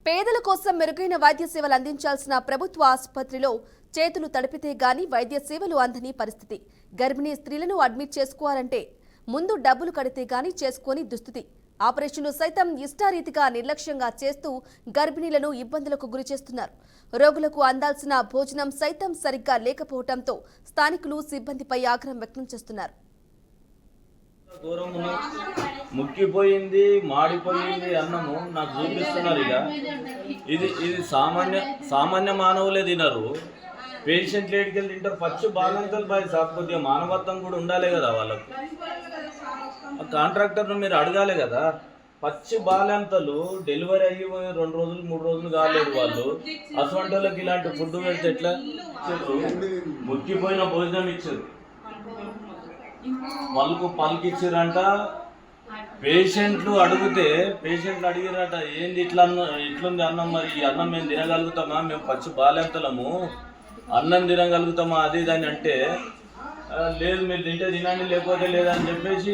పేదల కోసం మెరుగైన వైద్య సేవలు అందించాల్సిన ప్రభుత్వ ఆసుపత్రిలో చేతులు తడిపితే గాని వైద్య సేవలు అందని పరిస్థితి. గర్భిణీ స్త్రీలను అడ్మిట్ చేసుకోవాలంటే ముందు డబ్బులు కడితే గాని చేసుకోని దుస్థితి. ఆపరేషన్లు సైతం ఇష్టారీతిగా నిర్లక్ష్యంగా చేస్తూ గర్భిణీలను ఇబ్బందులకు గురిచేస్తున్నారు. రోగులకు అందాల్సిన భోజనం సైతం సరిగ్గా లేకపోవడంతో స్థానికులు సిబ్బందిపై ఆగ్రహం వ్యక్తం చేస్తున్నారు. ముక్కిపోయింది, మాడిపోయింది అన్నము నాకు చూపిస్తున్నారు. ఇక ఇది సామాన్య మానవులే తినరు. పేషెంట్లు ఏడికెళ్ళి తింటారు. పచ్చి బాలంతలు బాయ్ కొద్దిగా మానవత్వం కూడా ఉండాలి కదా వాళ్ళకు. కాంట్రాక్టర్ను మీరు అడగాలి కదా. పచ్చి బాలంతలు డెలివరీ అయ్యి 2 రోజులు 3 రోజులు కాలేదు వాళ్ళు. అటువంటి వాళ్ళకి ఇలాంటి ఫుడ్ పెడితే ఎట్లా? ముక్కిపోయిన భోజనం ఇచ్చారు, పలుకు ఇచ్చారంట. పేషెంట్లు అడిగిరట, ఏంది ఇట్లుంది అన్నం, మరి ఈ అన్నం మేము తినగలుగుతామా, మేము పచ్చి బాలెంతలము అన్నం తినగలుగుతామా అది ఇది అని అంటే, లేదు మీరు తింటే తినండి లేకపోతే లేదని చెప్పేసి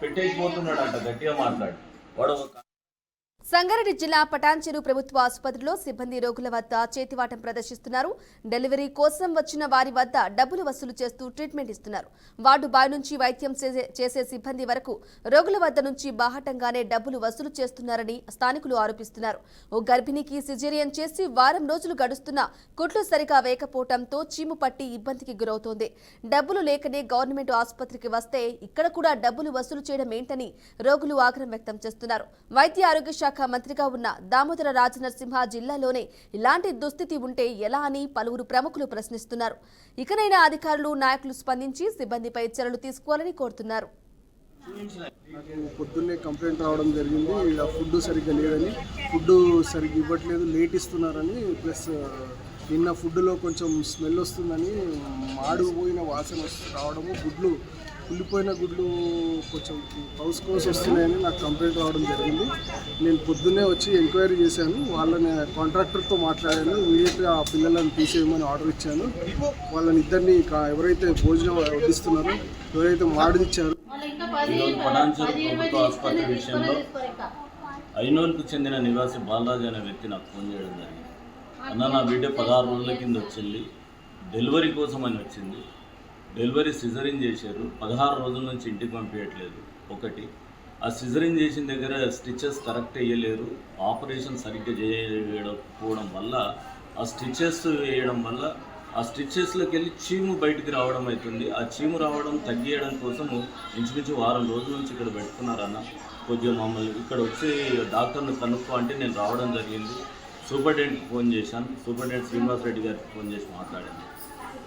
పెట్టేసిపోతున్నాడంట గట్టిగా మాట్లాడి వాడు. సంగారెడ్డి జిల్లా పటాన్చెరు ప్రభుత్వ ఆసుపత్రిలో సిబ్బంది రోగుల వద్ద చేతివాటం ప్రదర్శిస్తున్నారు. డెలివరీ కోసం వచ్చిన వారి వద్ద డబ్బులు వసూలు చేస్తూ ట్రీట్మెంట్ ఇస్తున్నారు. వార్డు బాయ్ నుంచి వైద్యం చేసే సిబ్బంది వరకు రోగుల వద్ద నుంచి బాహటంగానే డబ్బులు వసూలు చేస్తున్నారని స్థానికులు ఆరోపిస్తున్నారు. ఓ గర్భిణికి సిజేరియన్ చేసి వారం రోజులు గడుస్తున్నా కుట్లు సరిగా వేయకపోవడంతో చీము పట్టి ఇబ్బందికి గురవుతోంది. డబ్బులు లేకనే గవర్నమెంట్ ఆసుపత్రికి వస్తే ఇక్కడ కూడా డబ్బులు వసూలు చేయడం ఏంటని రోగులు ఆగ్రహం వ్యక్తం చేస్తున్నారు. వైద్య ఆరోగ్య శాఖ మంత్రిగా ఉన్న దామోదర రాజనరసింహ జిల్లాలోనే ఇలాంటి దుస్థితి ఉంటే ఎలా అని పలువురు ప్రముఖులు ప్రశ్నిస్తున్నారు. ఇకనైనా అధికారులు నాయకులు స్పందించి సిబ్బందిపై చర్యలు తీసుకోవాలని కోరుతున్నారు. పొద్దున్నే కంప్లైంట్ రావడం జరిగింది. ఇలా ఫుడ్ సరిగ్గా లేదని, ఫుడ్ సరిగ్గా ఇవ్వట్లేదు, లేట్ ఇస్తున్నారని, ప్లస్ నిన్న ఫుడ్లో కొంచెం స్మెల్ వస్తుందని, మాడిపోయిన వాసన రావడము, గుడ్లు కుళ్ళిపోయిన గుడ్లు కొంచెం కౌస్ వస్తున్నాయని నాకు కంప్లైంట్ రావడం జరిగింది. నేను పొద్దున్నే వచ్చి ఎంక్వైరీ చేశాను. వాళ్ళని కాంట్రాక్టర్తో మాట్లాడాను. ఇమీడియట్గా ఆ పిల్లలను తీసేయమని ఆర్డర్ ఇచ్చాను. వాళ్ళని ఇద్దరిని ఎవరైతే భోజనం వడ్డిస్తున్నారో, ఎవరైతే మాడిచ్చారో. ఈరోజు పటాన్చెరు ప్రభుత్వ ఆసుపత్రి విషయంలో ఐనోల్కు చెందిన నివాసి బాలరాజు అనే వ్యక్తి నాకు ఫోన్ చేయడం జరిగింది. అన్న, నా బిడ్డ 16 రోజుల కింద వచ్చింది, డెలివరీ కోసం అని వచ్చింది. డెలివరీ సిజరిన్ చేశారు, 16 రోజుల నుంచి ఇంటికి పంపించట్లేదు. ఒకటి, ఆ సిజరిన్ చేసిన దగ్గర స్టిచెస్ కరెక్ట్ వేయలేరు. ఆపరేషన్ సరిగ్గా చేయకపోవడం వల్ల ఆ స్టిచెస్ వేయడం వల్ల ఆ స్టిచెస్లోకి వెళ్ళి చీము బయటికి రావడం అవుతుంది. ఆ చీము రావడం తగ్గియడం కోసము ఇంచుమించు 1 వారం రోజుల నుంచి ఇక్కడ పెట్టుకున్నారన్న. కొద్దిగా మమ్మల్ని ఇక్కడ వచ్చి డాక్టర్ని కనుక్కో అంటే నేను రావడం జరిగింది. సూపరింటెండెంట్కి ఫోన్ చేశాను. సూపరింటెండెంట్ శ్రీనివాసరెడ్డి గారికి ఫోన్ చేసి మాట్లాడాను.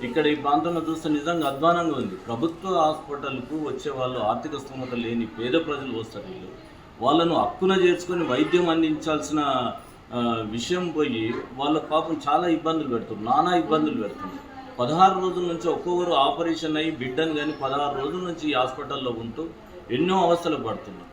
ఇక్కడ ఈ ప్రాంతంలో చూస్తే నిజంగా అధ్వానంగా ఉంది. ప్రభుత్వ హాస్పిటల్కు వచ్చే వాళ్ళు ఆర్థిక స్తోమత లేని పేద ప్రజలు వస్తారు. వీళ్ళు వాళ్ళను హక్కున చేర్చుకొని వైద్యం అందించాల్సిన విషయం పోయి వాళ్ళ పాపం చాలా ఇబ్బందులు పెడుతున్నారు, నానా ఇబ్బందులు పెడుతున్నారు. 16 రోజుల నుంచి ఒక్కొక్కరు ఆపరేషన్ అయ్యి బిడ్డను కానీ 16 రోజుల నుంచి ఈ హాస్పిటల్లో ఉంటూ ఎన్నో అవస్థలు పడుతున్నారు.